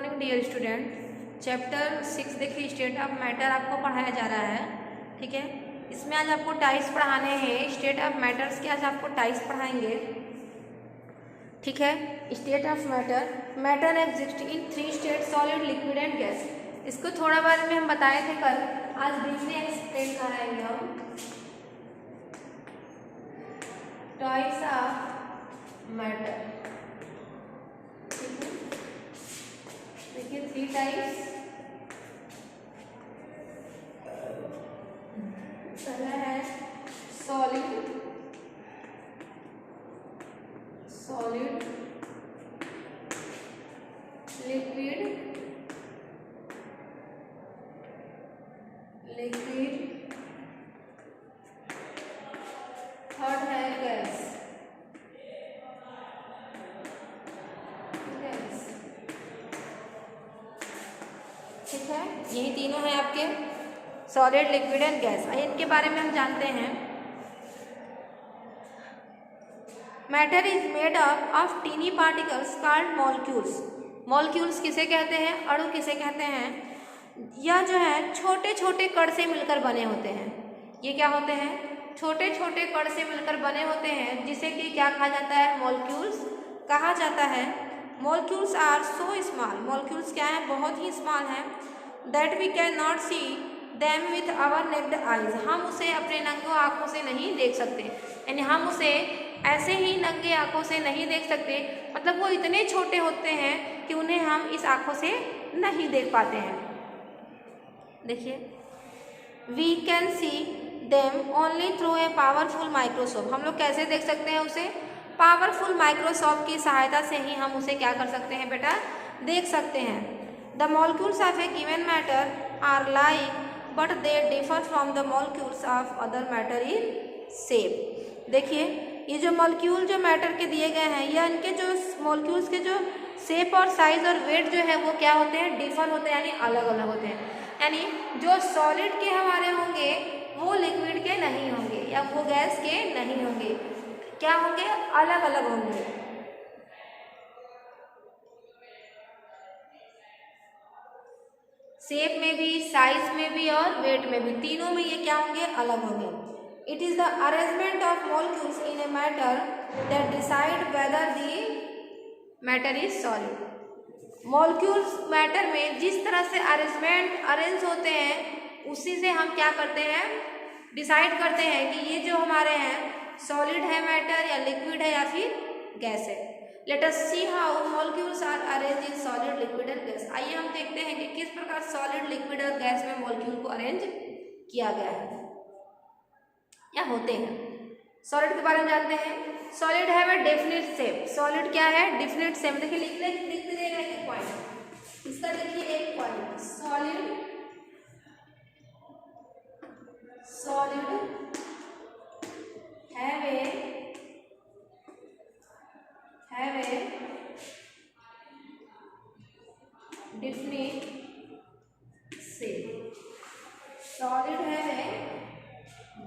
Morning dear student. Chapter 6 देखिए state of matter आपको पढ़ाया जा रहा है। ठीक है, इसमें आज आपको टाइप्स पढ़ाने हैं। स्टेट ऑफ मैटर्स के आज आपको टाइप्स पढ़ाएंगे। ठीक है, state of matter exist in 3 state solid liquid and gas. इसको थोड़ा बार में हम बताए थे कल, आज ब्रीफली एक्सप्लेन कराएंगे हम। टाइप्स ऑफ मैटर, देखिए 3 टाइप्स। पहला है सॉलिड, लिक्विड, थर्ड है गैस। ठीक है, यही तीनों हैं आपके सॉलिड, लिक्विड एंड गैस। इनके बारे में हम जानते हैं। Matter is made up of teeny particles called molecules. Molecules किसे कहते हैं? अणु किसे कहते हैं? यह जो है छोटे छोटे कण से मिलकर बने होते हैं। ये क्या होते हैं? छोटे छोटे कण से मिलकर बने होते हैं, जिसे कि क्या कहा जाता है? मॉलिक्यूल्स कहा जाता है। Molecules are so small, molecules क्या है? बहुत ही स्मॉल है। That we can not see them with our naked eyes, हम उसे अपने नंगों आँखों से नहीं देख सकते। यानी हम उसे ऐसे ही नंगे आँखों से नहीं देख सकते, मतलब वो इतने छोटे होते हैं कि उन्हें हम इस आँखों से नहीं देख पाते हैं। देखिए, we can see them only through a powerful microscope. हम लोग कैसे देख सकते हैं उसे? पावरफुल माइक्रोस्कोप की सहायता से ही हम उसे क्या कर सकते हैं बेटा? देख सकते हैं। The molecules of a given matter are like but they differ from the molecules of other matter in shape. देखिए, ये जो मॉलिक्यूल जो मैटर के दिए गए हैं, या इनके जो मॉलिक्यूल्स के जो शेप और साइज और वेट जो है वो क्या होते हैं? डिफर होते हैं, यानी अलग अलग होते हैं। यानी जो सॉलिड के हमारे होंगे वो लिक्विड के नहीं होंगे, या वो गैस के नहीं होंगे। क्या होंगे? अलग अलग होंगे। शेप में भी, साइज में भी और वेट में भी, तीनों में ये क्या होंगे? अलग होंगे। It is the arrangement of molecules in a matter that decide whether the matter is solid. Molecules matter में जिस तरह से अरेंज होते हैं, उसी से हम क्या करते हैं? डिसाइड करते हैं कि ये जो हमारे हैं सॉलिड है मैटर, या लिक्विड है, या फिर गैस है। Let us see how molecules are arrange in solid, liquid and gas. आइए हम देखते हैं कि किस प्रकार सॉलिड, लिक्विड और गैस में मॉलिक्यूल को अरेंज किया गया है या होते हैं। सॉलिड के बारे में जानते हैं। सॉलिड है वह डेफिनेट शेप। सॉलिड क्या है? Definite shape. देखिए लिखते रहेगा एक पॉइंट, इसका देखिए एक point. Solid have a definite shape. Solid have a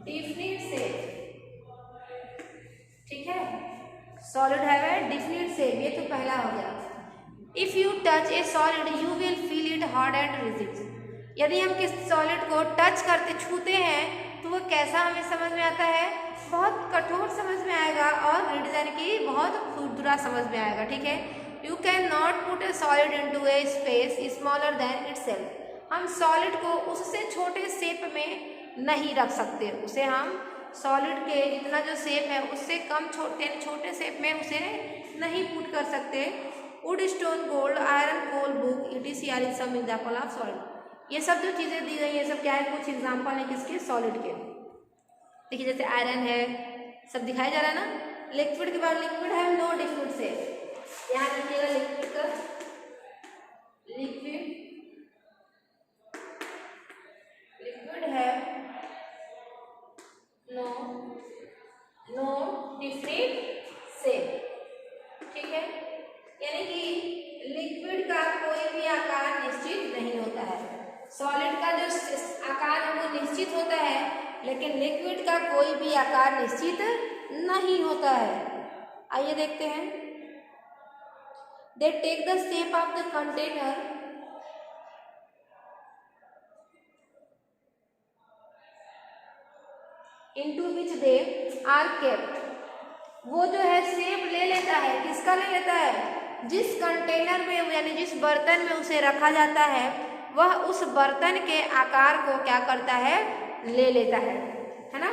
definite shape. ठीक है, solid have a definite shape, ये तो पहला हो गया। If you touch A solid you will feel it hard and rigid. यदि हम किस सॉलिड को टच करते, छूते हैं, तो वो कैसा हमें समझ में आता है? बहुत कठोर समझ में आएगा, और रिजिड यानी कि बहुत खुरदुरा समझ में आएगा। ठीक है, you can not put A solid into A space smaller than itself. हम सॉलिड को उससे छोटे शेप में नहीं रख सकते। उसे हम सॉलिड के जितना जो शेप है उससे कम छोटे शेप में उसे नहीं पुट कर सकते। Wood, stone, gold, iron, coal, book, ETC are some example of solid. ये सब जो चीज़ें दी गई है सब क्या है? कुछ एग्जाम्पल है किसके? सॉलिड के। देखिए जैसे आयरन है, सब दिखाया जा रहा है ना। लिक्विड के बाद, लिक्विड है नो डिफरेंट शेप। यहाँ देखिएगा लिक्विड का, लिक्विड है नो डिफरेंट शेप। ठीक है, यानी कि लिक्विड का कोई भी आकार निश्चित नहीं होता है। सॉलिड का जो आकार है वो निश्चित होता है, लेकिन लिक्विड का कोई भी आकार निश्चित नहीं होता है। आइए देखते हैं। They take the shape of the container into which they are kept. वो जो है शेप ले लेता है, किसका ले लेता है? जिस कंटेनर में यानी जिस बर्तन में उसे रखा जाता है वह उस बर्तन के आकार को क्या करता है? ले लेता है ना।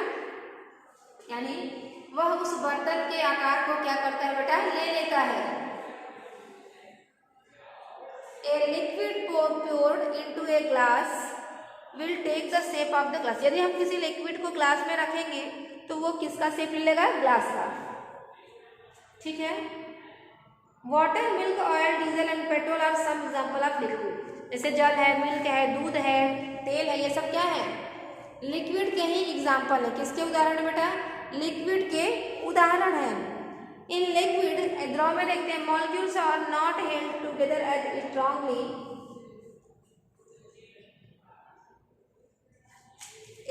यानी वह उस बर्तन के आकार को क्या करता है बेटा? ले लेता है। A liquid poured into a glass will take the shape of the glass। यदि हम किसी लिक्विड को ग्लास में रखेंगे तो वो किसका शेप ले लेगा? ग्लास का। ठीक है। Water, milk, oil, diesel and petrol are some example of liquid. जैसे जल है, मिल्क है, दूध है, तेल है, ये सब क्या है? लिक्विड के ही एग्जाम्पल है। किसके उदाहरण है बेटा? लिक्विड के उदाहरण है। इन लिक्विड द्रव में देखते हैं molecules are not held together as strongly.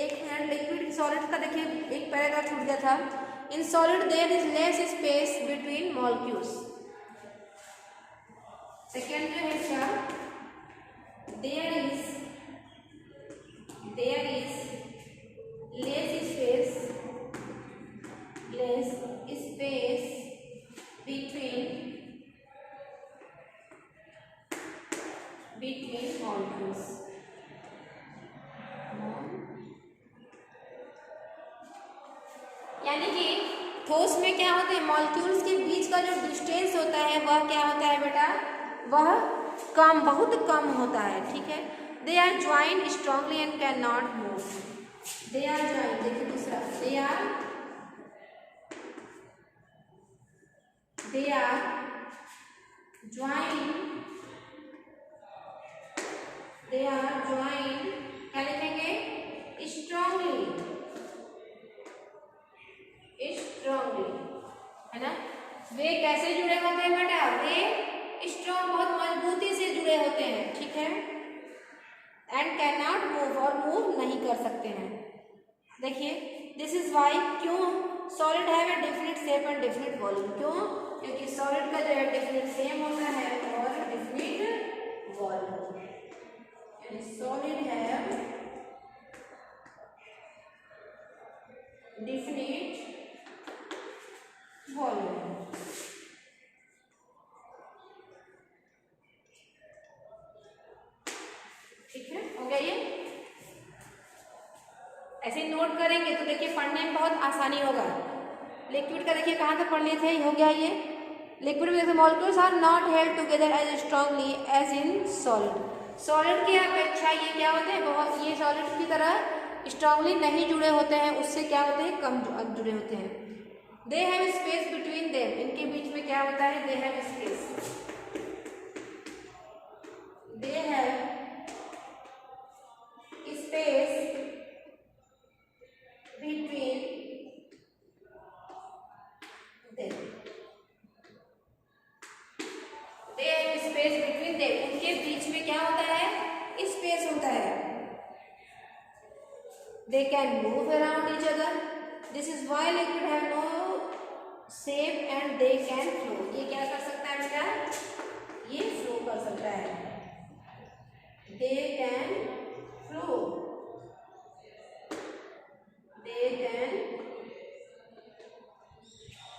एक मिनट, लिक्विड सॉलिड का देखिए एक पैराग्राफ छूट गया था। In solid there is less space between molecules. Second जो है क्या? There is less space between molecules. यानी कि ठोस में क्या होते हैं? मॉलिक्यूल्स के बीच का जो डिस्टेंस होता है वह क्या होता है बेटा? वह कम, बहुत कम होता है। ठीक है। They are joined strongly and can not move. They are joined, देखिए दूसरा, दे आर ज्वाइंड क्या लिखेंगे? स्ट्रांगली है ना। वे कैसे जुड़े होते हैं बेटा? वे स्ट्रॉन्ग, बहुत मजबूती से जुड़े होते हैं। ठीक है। एंड कैन नॉट मूव, और मूव नहीं कर सकते हैं। देखिए, दिस इज वाई, क्यों solid have a definite shape and definite volume. क्यों? क्योंकि सॉलिड का जो है डेफिनेट शेप होता है और डेफिनेट वॉल्यूम। यानी सॉलिड हैव डेफिनेट वॉल्यूम। ठीक है, हो गया ये। ऐसे नोट करेंगे तो देखिए पढ़ने में बहुत आसानी होगा। लिक्विड का देखिए कहाँ तक पढ़ लिए थे, हो गया ये। लिक्विड में जैसे molecules are not held together as strongly as in solid. Solid की अपेक्षा ये क्या होते हैं? बहुत, ये सॉलिड की तरह स्ट्रांगली नहीं जुड़े होते हैं, उससे क्या होते हैं? कम जुड़े होते हैं। They have space between them, इनके बीच में क्या होता है? They have space, they have space between them, they have space between them, उनके बीच में क्या होता है? स्पेस होता है। They can move around each other, this is why liquid have no shape and they can flow. ये क्या कर सकता है बेटा? ये फ्लो कर सकता है। They can flow, they can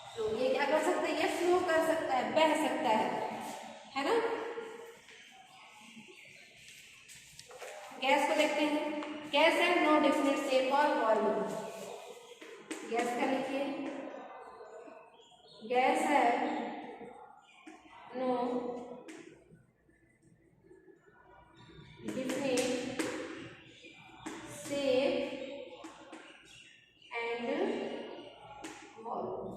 flow, ये क्या कर सकता है? ये फ्लो कर सकता है, बह सकता है ना। गैस को देखते हैं। Gas have no definite shape और वॉल्यूम। गैस का लिखिए, gas have no definite shape and volume.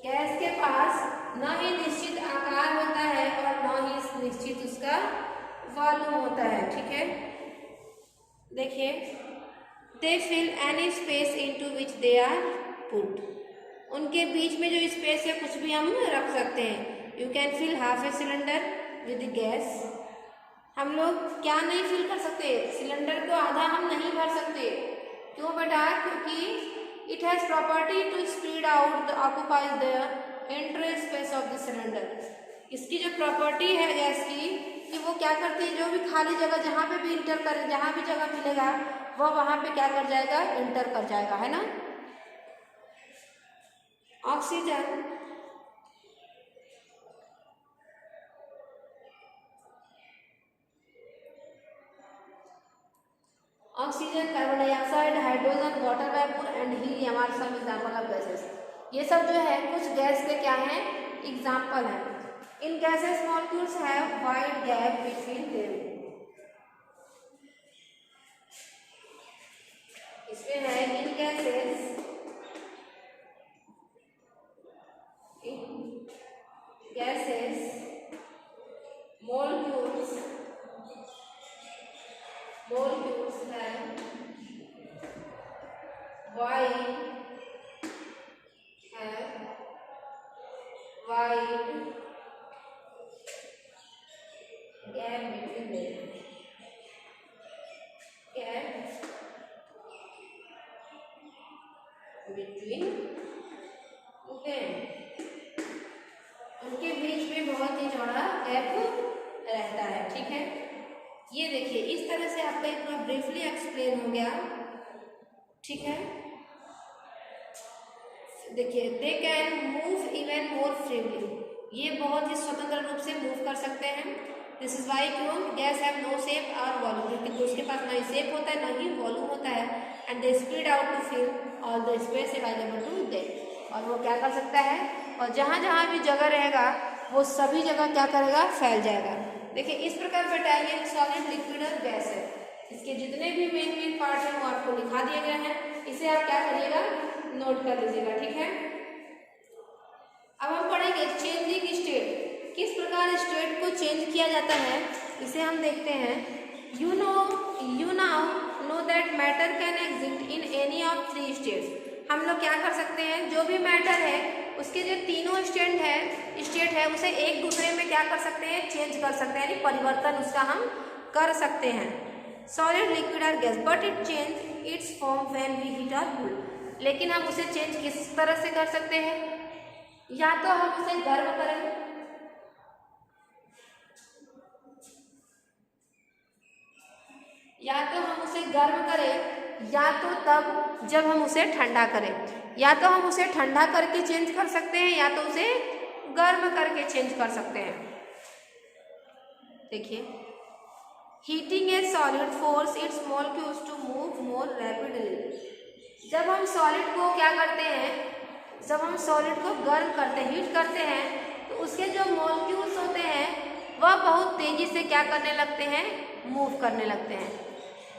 Gas के पास न ही निश्चित आकार होता है और न ही निश्चित उसका वॉल्यूम होता है। ठीक है। देखिए, they fill any space into which they are put, उनके बीच में जो स्पेस है कुछ भी हम रख सकते हैं। You can fill half a cylinder with gas. हम लोग क्या नहीं फिल कर सकते? सिलेंडर को आधा हम नहीं भर सकते। क्यों बेटा? क्योंकि it has property to spread out the occupies the interspace of the cylinder. इसकी जो प्रॉपर्टी है गैस की कि वो क्या करती है, जो भी खाली जगह जहाँ पे भी इंटर कर, जहाँ भी जगह मिलेगा वो वहाँ पे क्या कर जाएगा, इंटर कर जाएगा, है ना। Oxygen carbon dioxide, hydrogen, water vapour and helium are some example of gases. ये सब जो है कुछ गैस के क्या हैं, एग्जाम्पल हैं। In gases molecules have wide gap between them. इसमें है in gases molecules have wide gap between them. उनके बीच में बहुत ही चौड़ा गैप रहता है, ठीक है। ये देखिए इस तरह से आपका इतना ब्रीफली एक्सप्लेन हो गया, ठीक है। देखिए दे can move even more freely, ये बहुत ही स्वतंत्र रूप से मूव कर सकते हैं। दिस इज वाई क्यों गैस हैव नो शेप और वॉल्यूम, क्योंकि उसके पास ना ही शेप होता है ना ही वॉल्यूम होता है। And they spread out to fill all the space available to them, और वो क्या कर सकता है, और जहाँ जहाँ भी जगह रहेगा वो सभी जगह क्या करेगा, फैल जाएगा। देखिए इस प्रकार बेटा ये सॉलिड, लिक्विड और गैस है, इसके जितने भी मेन पार्ट हैं वो आपको लिखा दिए गए हैं। इसे आप क्या करिएगा, नोट कर लीजिएगा, ठीक है। अब हम पढ़ेंगे चेंजिंग स्टेट, किस प्रकार स्टेट को चेंज किया जाता है, इसे हम देखते हैं। You now know that matter can exist in any of 3 states. हम लोग क्या कर सकते हैं, जो भी मैटर है उसके जो तीनों स्टेट है उसे एक दूसरे में क्या कर सकते हैं, चेंज कर सकते हैं, यानी परिवर्तन उसका हम कर सकते हैं। सॉलिड, लिक्विड और gas, but it change its form when we heat और कूल। लेकिन हम उसे चेंज किस तरह से कर सकते हैं, या तो हम उसे गर्म करें, या तो तब जब हम उसे ठंडा करें, या तो हम उसे ठंडा करके चेंज कर सकते हैं या तो उसे गर्म करके चेंज कर सकते हैं। देखिए heating a solid force its molecules to move more rapidly. जब हम सॉलिड को क्या करते हैं, जब हम सॉलिड को गर्म करते हैं, हीट करते हैं, तो उसके जो मॉलिक्यूल्स होते हैं वह बहुत तेजी से क्या करने लगते हैं, मूव करने लगते हैं।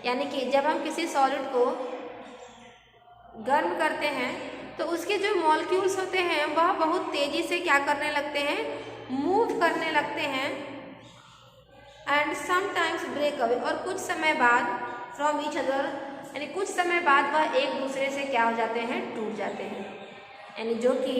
यानी कि जब हम किसी सॉलिड को गर्म करते हैं तो उसके जो मॉलिक्यूल्स होते हैं वह बहुत तेजी से क्या करने लगते हैं, मूव करने लगते हैं। एंड समटाइम्स ब्रेक अवे, और कुछ समय बाद फ्रॉम ईच अदर, यानी कुछ समय बाद वह एक दूसरे से क्या हो जाते हैं, टूट जाते हैं। यानी जो कि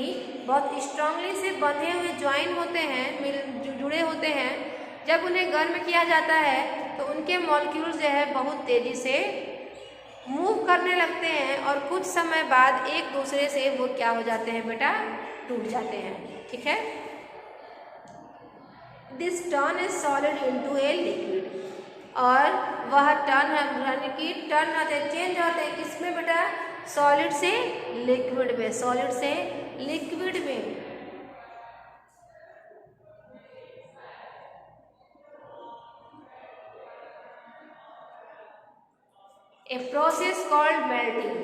बहुत स्ट्रांगली से बंधे हुए ज्वाइन होते हैं, जुड़े होते हैं, जब उन्हें गर्म किया जाता है तो उनके मॉलिक्यूल्स जो है बहुत तेजी से मूव करने लगते हैं, और कुछ समय बाद एक दूसरे से वो क्या हो जाते हैं बेटा, टूट जाते हैं, ठीक है। This turn is solid into a liquid, और वह टर्न होते हैं, चेंज होते हैं किसमें बेटा, सॉलिड से लिक्विड में, सॉलिड से लिक्विड में। ए प्रोसेस कॉल्ड मेल्टिंग,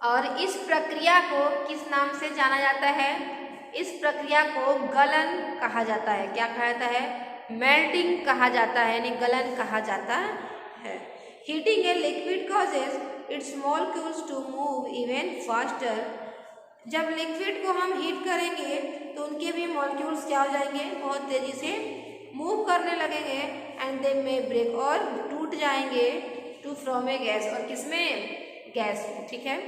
और इस प्रक्रिया को किस नाम से जाना जाता है, इस प्रक्रिया को गलन कहा जाता है। क्या कहा जाता है, मेल्टिंग कहा जाता है, यानी गलन कहा जाता है। Heating a liquid causes its molecules to move even faster. जब लिक्विड को हम हीट करेंगे तो उनके भी मॉलिक्यूल्स क्या हो जाएंगे, बहुत तेजी से मूव करने लगेंगे। एंड दे में ब्रेक, और टूट जाएंगे, टू फ्रॉम ए गैस, और किसमें, गैस में, ठीक है।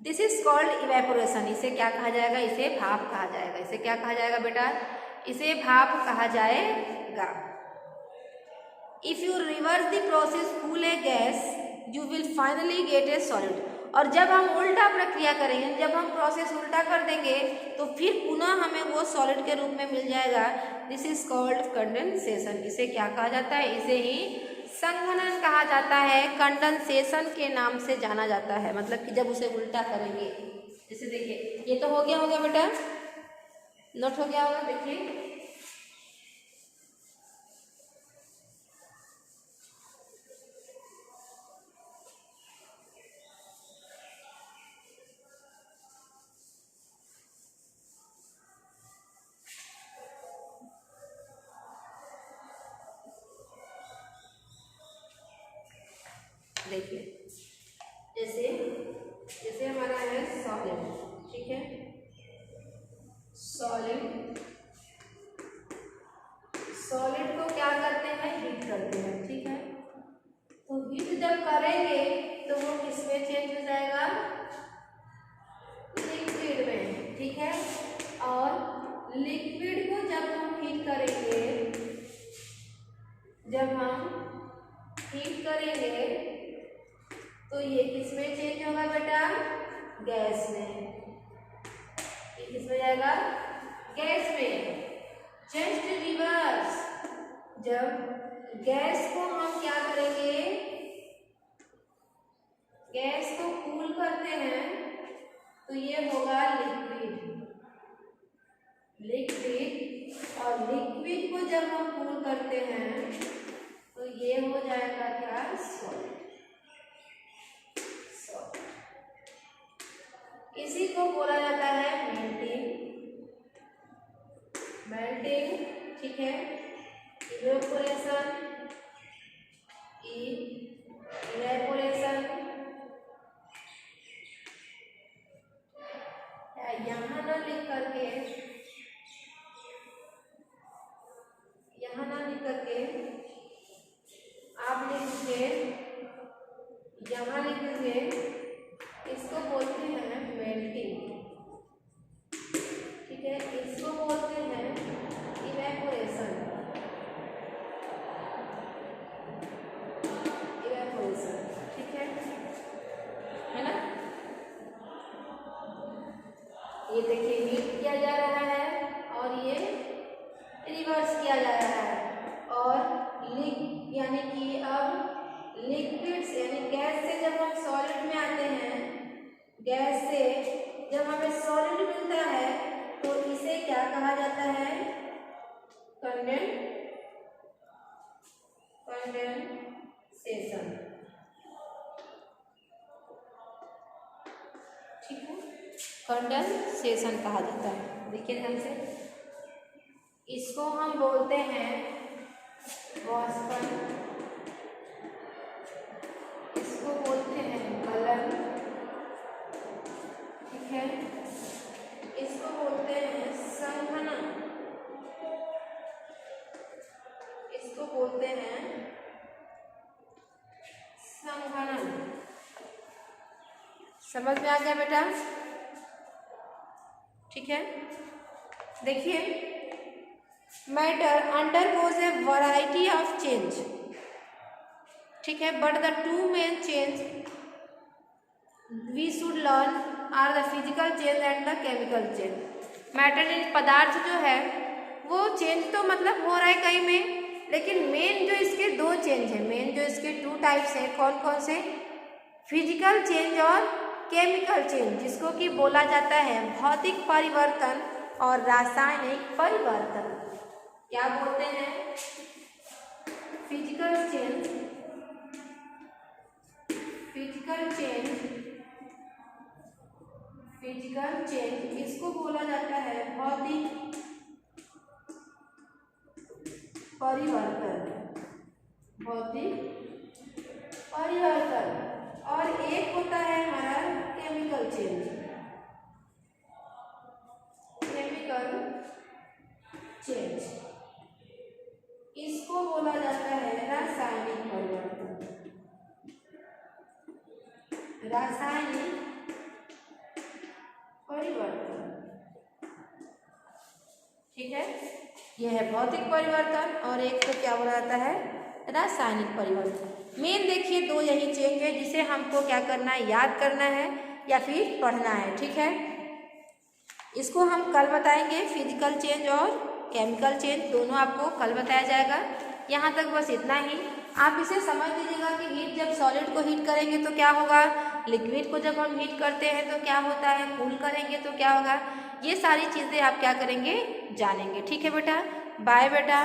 दिस इज कॉल्ड इवेपोरेशन, इसे क्या कहा जाएगा, इसे भाप कहा जाएगा। इसे क्या कहा जाएगा बेटा, इसे भाप कहा जाएगा। If you reverse the process cool A gas you will finally get A solid, और जब हम उल्टा प्रक्रिया करेंगे, जब हम प्रोसेस उल्टा कर देंगे तो फिर पुनः हमें वो सॉलिड के रूप में मिल जाएगा। This is called condensation. इसे क्या कहा जाता है? इसे ही संघनन कहा जाता है, कंडेंसेशन के नाम से जाना जाता है। मतलब कि जब उसे उल्टा करेंगे, जैसे देखिए ये तो हो गया बेटा, नोट हो गया होगा। देखिए देखिए जैसे हमारा है सॉलिड, ठीक है, सॉलिड को क्या करते हैं? हीट करते हैं, ठीक है। तो हीट जब करेंगे तो वो किसमें चेंज हो जाएगा? लिक्विड में, ठीक है। और लिक्विड को जब हम हीट करेंगे तो ये किसमें चेंज होगा बेटा? गैस में। ये किसमें जाएगा? गैस में। जस्ट रिवर्स, जब गैस को हम क्या करेंगे? गैस को कूल करते हैं तो ये होगा लिक्विड, और लिक्विड को जब हम कूल करते हैं तो ये हो जाएगा क्या? सॉलिड। इसी को बोला जाता है मेल्टिंग, ठीक है। इवेपोरेशन, यहाँ ना लिख करके आप लिखिए, यहाँ लिखिए, इसको बोलते हैं मेल्टिंग, ठीक है। इसको बोलते हैं इवेपोरेशन, ठीक है ना। ये देखिए हीट किया जा रहा है और ये रिवर्स किया जा रहा है। और यानी कि अब लिक्विड से यानी गैस से जब हम सॉलिड में आते हैं, गैस से जब हमें सॉलिड मिलता है तो इसे क्या कहा जाता है? कंडेंसेशन, ठीक है। कंडेंसेशन कहा जाता है। देखिए ध्यान से, इसको हम बोलते हैं वाष्पन, इसको बोलते हैं गलन, ठीक है। इसको बोलते हैं संघनन, इसको बोलते हैं संघनन। समझ में आ गया बेटा? ठीक है। देखिए matter undergoes a variety of change, ठीक है, but the two main change we should learn are the physical change and the chemical change. Matter यानी पदार्थ जो है वो चेंज तो मतलब हो रहा है कहीं में, लेकिन मेन जो इसके दो चेंज है, मेन जो इसके टू टाइप्स हैं, कौन कौन से? फिजिकल चेंज और केमिकल चेंज, जिसको कि बोला जाता है भौतिक परिवर्तन और रासायनिक परिवर्तन। क्या बोलते हैं? फिजिकल चेंज, इसको बोला जाता है भौतिक परिवर्तन, और एक होता है हमारा केमिकल चेंज, इसको बोला जाता है रासायनिक परिवर्तन, ठीक है। यह है भौतिक परिवर्तन और एक को क्या बोला जाता है? रासायनिक परिवर्तन। मेन देखिए दो यही चेंज है जिसे हमको क्या करना है, याद करना है या फिर पढ़ना है। ठीक है, इसको हम कल बताएंगे, फिजिकल चेंज और केमिकल चेंज दोनों आपको कल बताया जाएगा। यहाँ तक बस इतना ही। आप इसे समझ लीजिएगा कि हीट, जब सॉलिड को हीट करेंगे तो क्या होगा, लिक्विड को जब हम हीट करते हैं तो क्या होता है, कूल करेंगे तो क्या होगा। ये सारी चीज़ें आप क्या करेंगे, जानेंगे। ठीक है बेटा, बाय बेटा।